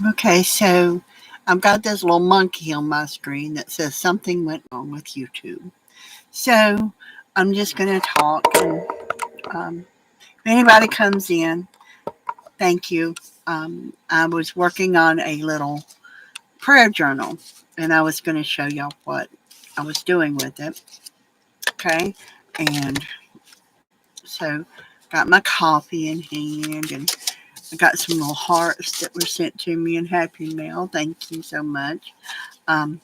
Okay, so I've got this little monkey on my screen that says something went wrong with YouTube. So I'm just going to talk, and if anybody comes in, thank you. I was working on a little prayer journal, and I was going to show y'all what I was doing with it. Okay, and so got my coffee in hand, and I got some little hearts that were sent to me in Happy Mail. Thank you so much. Um,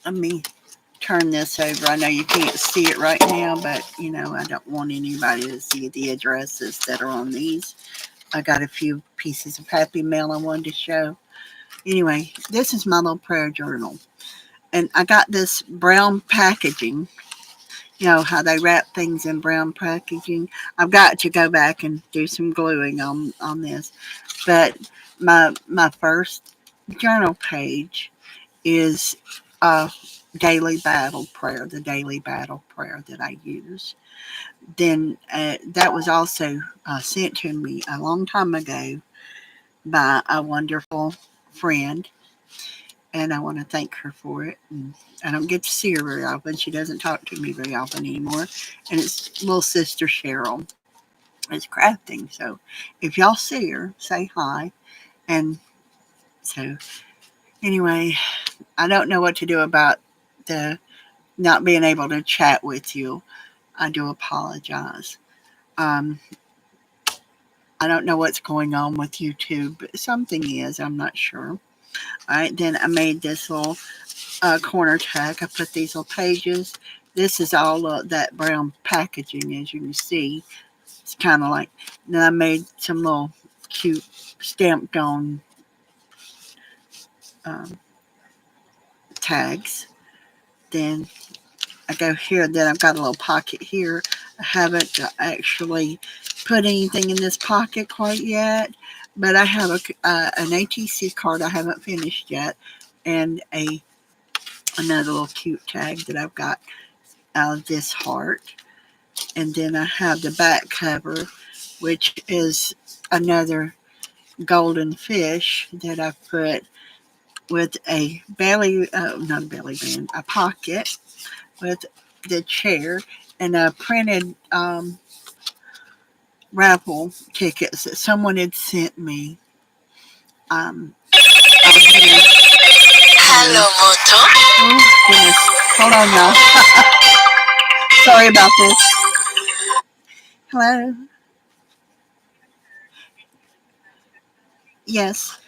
let me turn this over. I know you can't see it right now, but I don't want anybody to see the addresses that are on these. I got a few pieces of Happy Mail I wanted to show. Anyway, this is my little prayer journal. And I got this brown packaging. You know how they wrap things in brown packaging. I've got to go back and do some gluing on this. But my first journal page is a daily battle prayer, the daily battle prayer that I use. Then that was also sent to me a long time ago by a wonderful friend, and I want to thank her for it. And I don't get to see her very often. She doesn't talk to me very often anymore. And it's little sister Cheryl is crafting. So if y'all see her, say hi. And so anyway, I don't know what to do about the not being able to chat with you. I do apologize. Um, I don't know what's going on with YouTube, but something is. I'm not sure. All right, then I made this little corner tag. I put these little pages. This is all that brown packaging, as you can see. It's kind of like. Then I made some little cute stamped on um, tags. Then I go here. Then I've got a little pocket here. I haven't actually put anything in this pocket quite yet, but I have an ATC card I haven't finished yet, and another little cute tag that I've got out of this heart. And then I have the back cover, which is another golden fish that I put with a not a belly band, a pocket with the chair, and I printed raffle tickets that someone had sent me. Out here. Hello, Moto. Oh, goodness. Hold on, y'all. Sorry about this. Hello? Yes.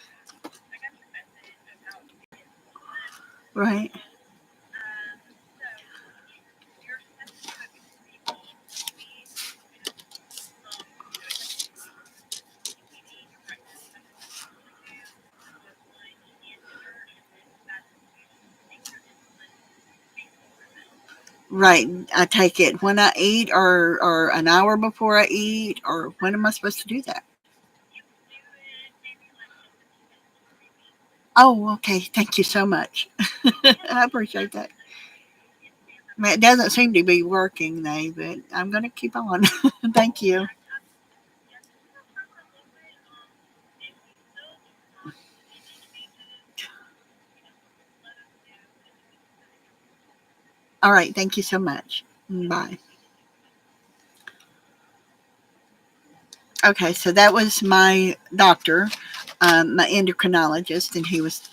Right. Right. I take it when I eat or an hour before I eat, or when am I supposed to do that? Oh, okay. Thank you so much. I appreciate that. I mean, it doesn't seem to be working though, but I'm going to keep on. Thank you. All right. Thank you so much. Bye. Okay. So that was my doctor, my endocrinologist, and he was,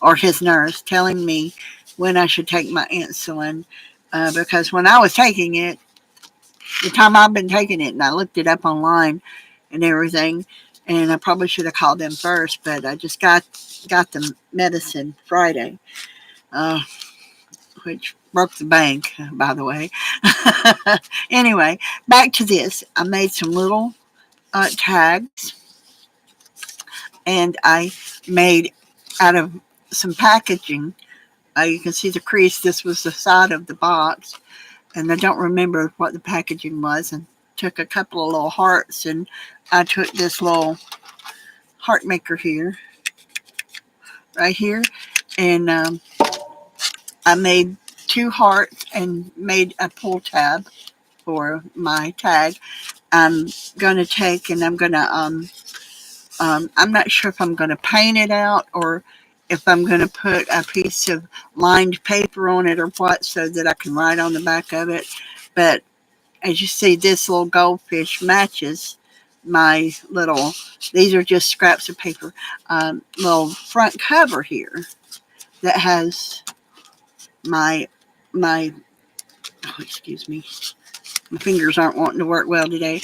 or his nurse, telling me when I should take my insulin. Because when I was taking it, the time I've been taking it, and I looked it up online and everything, and I probably should have called them first, but I just got the medicine Friday, uh, which broke the bank, by the way. Anyway, back to this. I made some little tags, and I made out of some packaging. You can see the crease. This was the side of the box, and I don't remember what the packaging was. And took a couple of little hearts, and I took this little heart maker here, right here, and I made two hearts and made a pull tab for my tag. I'm gonna take and I'm gonna I'm not sure if I'm going to paint it out or if I'm going to put a piece of lined paper on it or what so that I can write on the back of it. But as you see, this little goldfish matches my little, these are just scraps of paper, little front cover here that has my oh, excuse me, my fingers aren't wanting to work well today.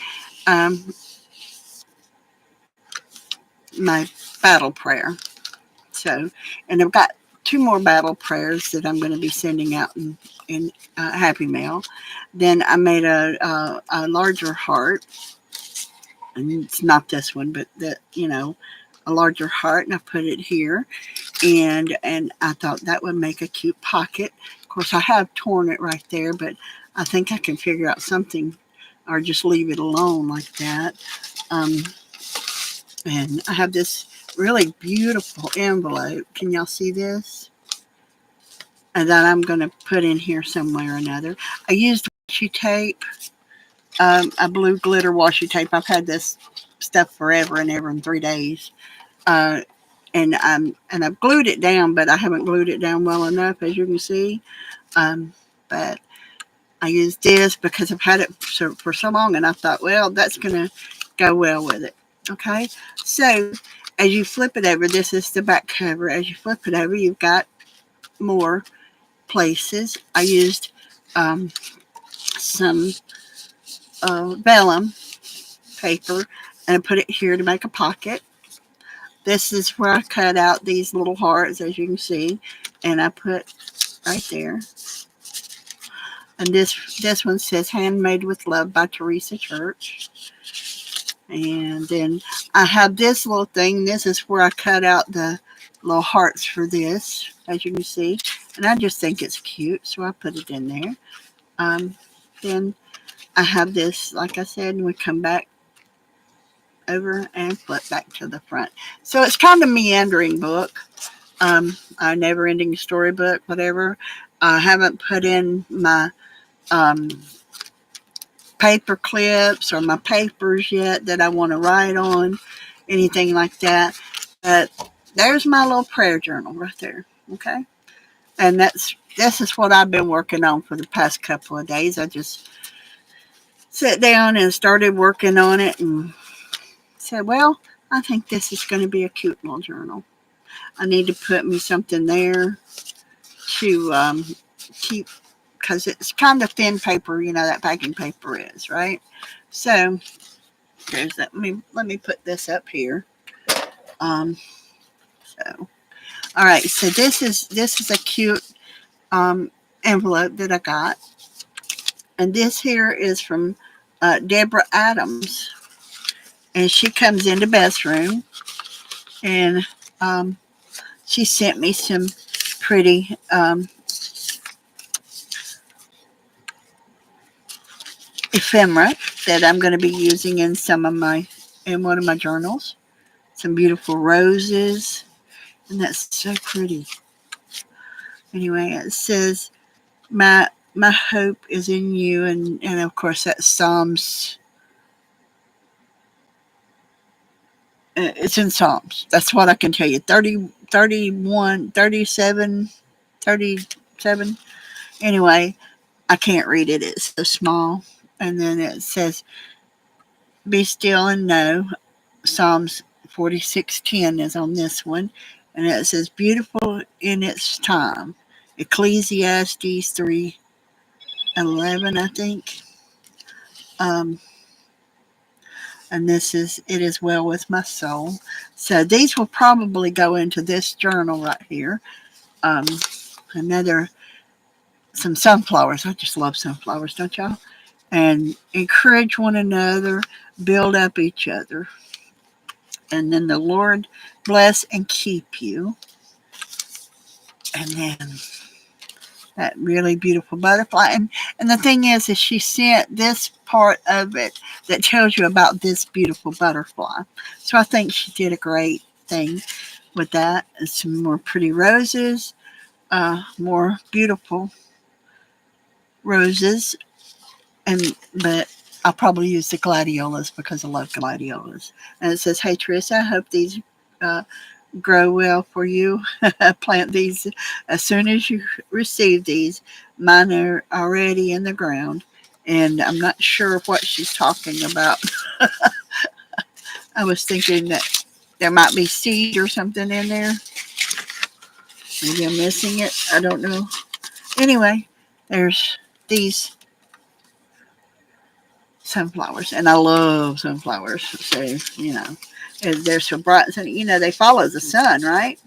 Um, my battle prayer. So, and I've got two more battle prayers that I'm going to be sending out in Happy Mail. Then I made a larger heart, and it's not this one, but a larger heart, and I put it here, and I thought that would make a cute pocket. Of course, I have torn it right there, but I think I can figure out something, or just leave it alone like that. And I have this really beautiful envelope. Can y'all see this? And that I'm going to put in here somewhere or another. I used washi tape, a blue glitter washi tape. I've had this stuff forever and ever in 3 days. And I've glued it down, but I haven't glued it down well enough, as you can see. But I used this because I've had it for so long, and I thought, well, that's going to go well with it. Okay, so as you flip it over, this is the back cover. As you flip it over, you've got more places. I used some vellum paper, and I put it here to make a pocket. This is where I cut out these little hearts, as you can see, and I put right there. And this one says "Handmade with Love" by Teresa Church. And then I have this little thing. This is where I cut out the little hearts for this, as you can see. And I just think it's cute, so I put it in there. Then I have this, like I said, and we come back over and flip back to the front. So it's kind of a meandering book, a never-ending storybook, whatever. I haven't put in my paper clips or my papers yet that I want to write on, anything like that. But there's my little prayer journal right there. Okay, and this is what I've been working on for the past couple of days. I just sat down and started working on it and said, well, I think this is going to be a cute little journal. I need to put me something there to keep, because it's kind of thin paper, that packing paper is, right? So there's that. Let me put this up here. So all right, so this is a cute envelope that I got, and this here is from Deborah Adams, and she comes into Beth's room, and she sent me some pretty ephemera that I'm going to be using in one of my journals. Some beautiful roses, and that's so pretty. Anyway, it says, my hope is in you, and of course that's Psalms. It's in Psalms. That's what I can tell you. 30, 31, 37, 37. Anyway, I can't read it. It's so small. And then it says, be still and know. Psalms 46:10 is on this one. And it says, beautiful in its time. Ecclesiastes 3:11, I think. And this is, it is well with my soul. So these will probably go into this journal right here. Some sunflowers. I just love sunflowers, don't y'all? And encourage one another, build up each other. And then the Lord bless and keep you. And then that really beautiful butterfly. And the thing is she sent this part of it that tells you about this beautiful butterfly. So I think she did a great thing with that. And some more pretty roses, more beautiful roses. But I'll probably use the gladiolas because I love gladiolas. And it says, "Hey Teresa, I hope these uh, grow well for you. Plant these as soon as you receive these. Mine are already in the ground." And I'm not sure what she's talking about. I was thinking that there might be seed or something in there. Maybe I'm missing it. I don't know. Anyway, there's these sunflowers, and I love sunflowers. So, they're so bright. So, they follow the sun, right?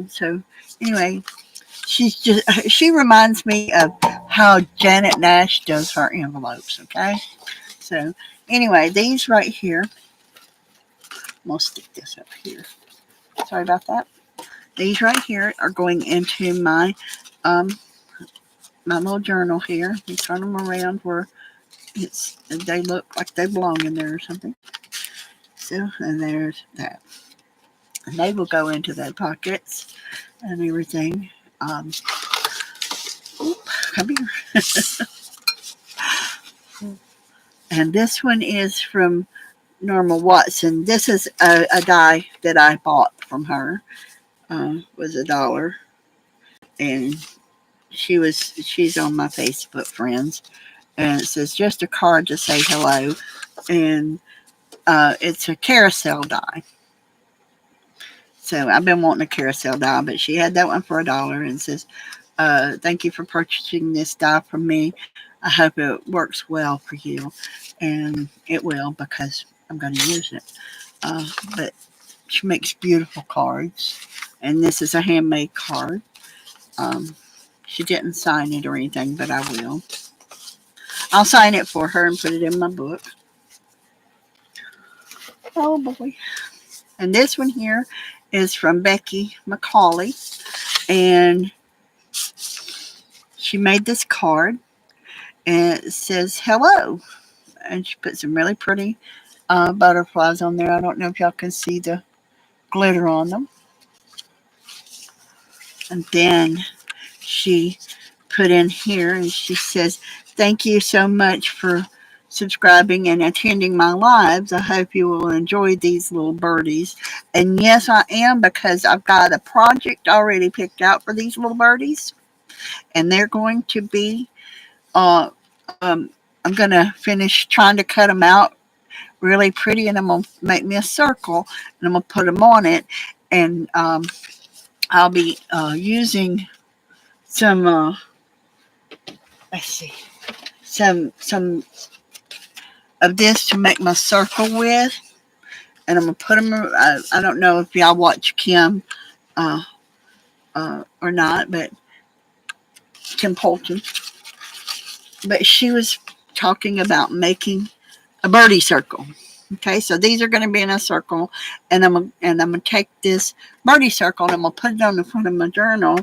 So, anyway, she reminds me of how Janet Nash does her envelopes. Okay, so anyway, these right here. I'm gonna stick this up here. Sorry about that. These right here are going into um my little journal here. Let me turn them around where they look like they belong in there or something. So, and there's that. And they will go into the pockets and everything. Come here. And this one is from Norma Watson. This is a die that I bought from her. Was $1, and she's on my Facebook friends, and it says just a card to say hello, and it's a carousel die. So I've been wanting a carousel die, but she had that one for $1 and says, "Thank you for purchasing this die from me. I hope it works well for you," and it will because I'm going to use it. But she makes beautiful cards, and this is a handmade card. She didn't sign it or anything, but I will. I'll sign it for her and put it in my book. Oh boy. And this one here is from Becky McCauley. And she made this card. And it says, "Hello." And she put some really pretty butterflies on there. I don't know if y'all can see the glitter on them. And then she put in here and she says, "Thank you so much for subscribing and attending my lives. I hope you will enjoy these little birdies." And yes, I am, because I've got a project already picked out for these little birdies. And they're going to be, uh, um, I'm going to finish trying to cut them out really pretty, and I'm going to make me a circle, and I'm going to put them on it. And I'll be using some, let's see, some of this to make my circle with, and I'm gonna put them. I don't know if y'all watch Kim or not, but Kim Poulton. But she was talking about making a birdie circle. Okay, so these are going to be in a circle, and I'm gonna take this birdie circle and I'm gonna put it on the front of my journal,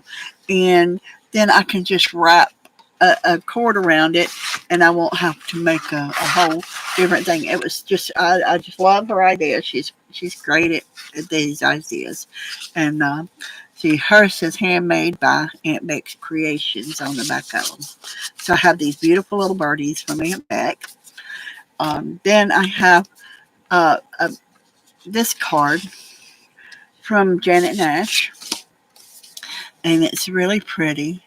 and then I can just wrap a cord around it, and I won't have to make a whole different thing. It was just I just love her idea. She's great at these ideas, and see, hers says handmade by Aunt Beck's Creations on the back of them. So I have these beautiful little birdies from Aunt Beck. Then I have this card from Janet Nash, and it's really pretty.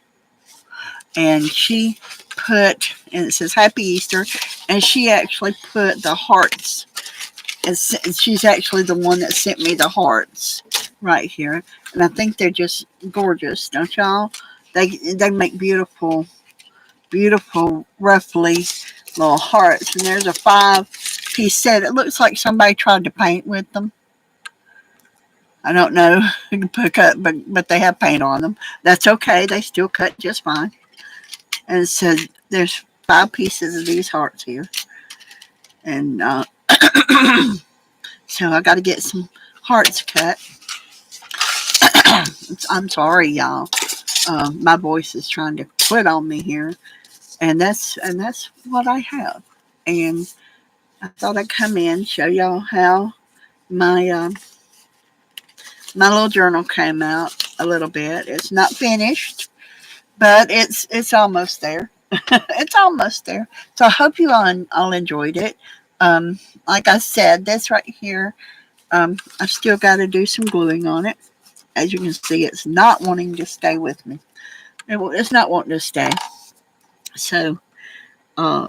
And she put, and it says Happy Easter, and she actually put the hearts, and she's actually the one that sent me the hearts right here, and I think they're just gorgeous, don't y'all? They make beautiful roughly little hearts, and there's a 5-piece set. It looks like somebody tried to paint with them. I don't know, but they have paint on them. That's okay. They still cut just fine. And it said there's 5 pieces of these hearts here. And so I got to get some hearts cut. I'm sorry, y'all. My voice is trying to quit on me here. And that's what I have. And I thought I'd come in, show y'all how my my little journal came out a little bit. It's not finished, but it's almost there. It's almost there. So I hope you all enjoyed it. Like I said, this right here, I still got to do some gluing on it. As you can see, it's not wanting to stay with me. It's not wanting to stay. So uh,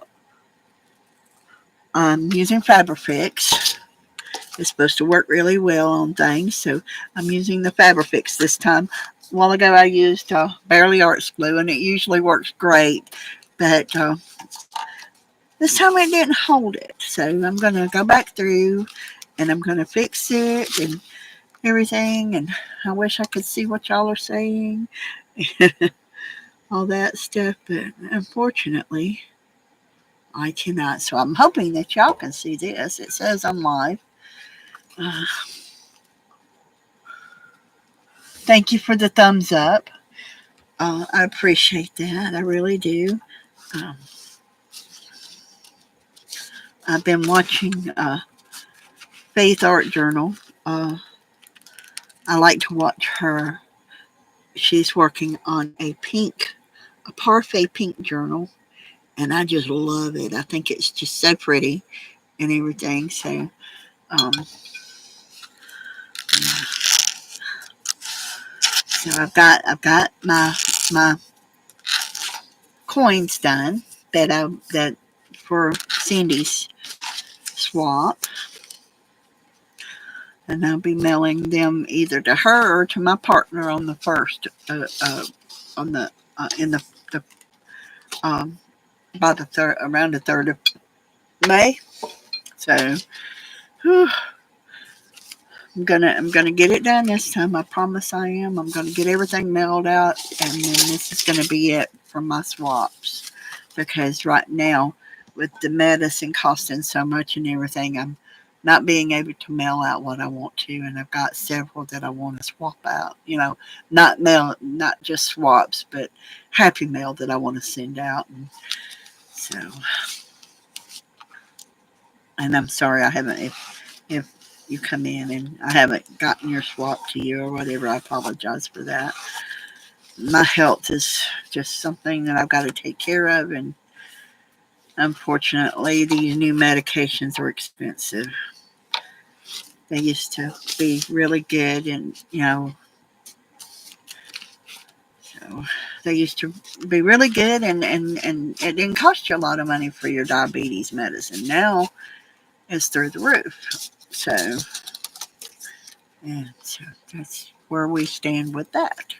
I'm using Fabrifix. It's supposed to work really well on things, so I'm using the Fabrifix this time. A while ago, I used Barely Arts glue, and it usually works great, but this time it didn't hold it. So I'm going to go back through, and I'm going to fix it and everything. And I wish I could see what y'all are saying, all that stuff, but unfortunately, I cannot. So I'm hoping that y'all can see this. It says I'm live. Uh, Thank you for the thumbs up. I appreciate that. I really do. Um, I've been watching Faith Art Journal. I like to watch her. She's working on a parfait pink journal, and I just love it. I think it's just so pretty and everything. So, I've got my coins done that for Cindy's swap, and I'll be mailing them either to her or to my partner on the first, on the in the by the third, around the 3rd of May. So whew, I'm gonna get it done this time. I promise I am. I'm gonna get everything mailed out, and then this is gonna be it for my swaps, because right now with the medicine costing so much and everything, I'm not being able to mail out what I want to, and I've got several that I want to swap out. Not just swaps, but happy mail that I want to send out. And so, and I'm sorry I haven't. If you come in and I haven't gotten your swap to you or whatever, I apologize for that. My health is just something that I've got to take care of, and unfortunately, these new medications are expensive. They used to be really good, and so they used to be really good, and it didn't cost you a lot of money for your diabetes medicine. Now it's through the roof. So, and so that's where we stand with that.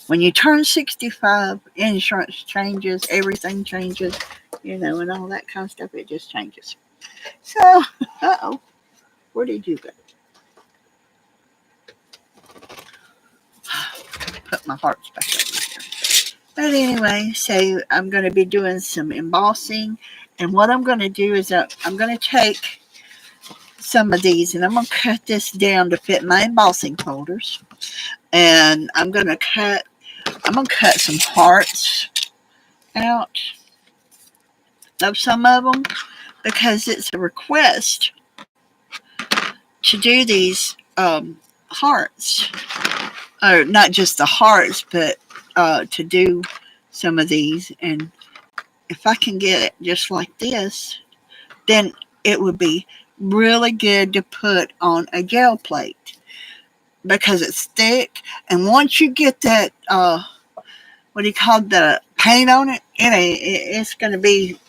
When you turn 65, insurance changes, everything changes, and all that kind of stuff. It just changes. So, where did you go? Put my hearts back over here. But anyway, so I'm going to be doing some embossing. And what I'm going to do is I'm going to take some of these and I'm going to cut this down to fit my embossing folders. And I'm going to cut some hearts out of some of them, because it's a request to do these hearts, or not just the hearts, but to do some of these. And if I can get it just like this, then it would be really good to put on a gel plate, because it's thick. And once you get that, what do you call the paint on it, it's going to be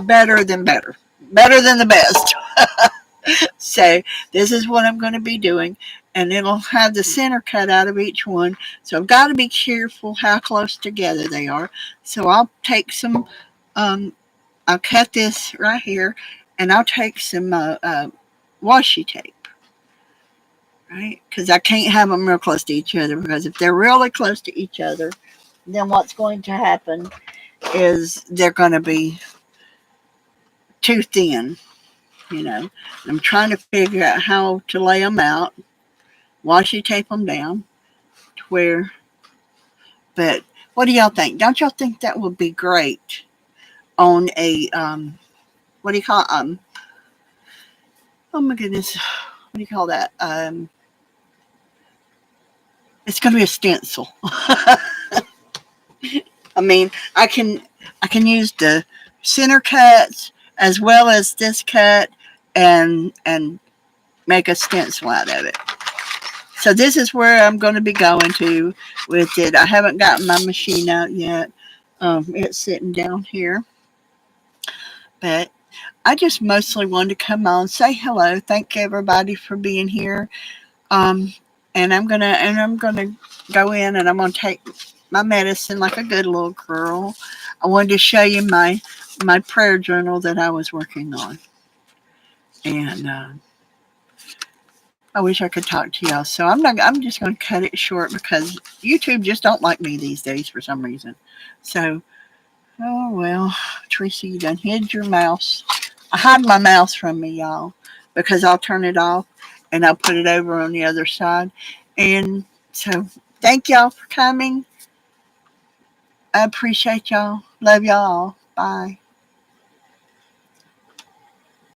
better than the best. So this is what I'm going to be doing, and it'll have the center cut out of each one. So I've got to be careful how close together they are. So I'll take some, I'll cut this right here, and I'll take some washi tape, right? Because I can't have them real close to each other, because if they're really close to each other, then what's going to happen is they're going to be too thin. I'm trying to figure out how to lay them out, washi tape them down to where, but what do y'all think? Don't y'all think that would be great on a, what do you call, oh my goodness, what do you call that? It's going to be a stencil. I mean, I can I can use the center cuts as well as this cut and make a stencil out of it. So this is where I'm going to be going to with it. I haven't gotten my machine out yet. It's sitting down here. But I just mostly wanted to come on, say hello, thank everybody for being here. Um, and I'm gonna go in and I'm gonna take my medicine like a good little girl. I wanted to show you my prayer journal that I was working on, and I wish I could talk to y'all. So I'm not. I'm just gonna cut it short because YouTube just don't like me these days for some reason. So oh well, Teresa, you done hid your mouse. I hide my mouse from me, y'all, because I'll turn it off and I'll put it over on the other side. And so, thank y'all for coming. I appreciate y'all. Love y'all. Bye.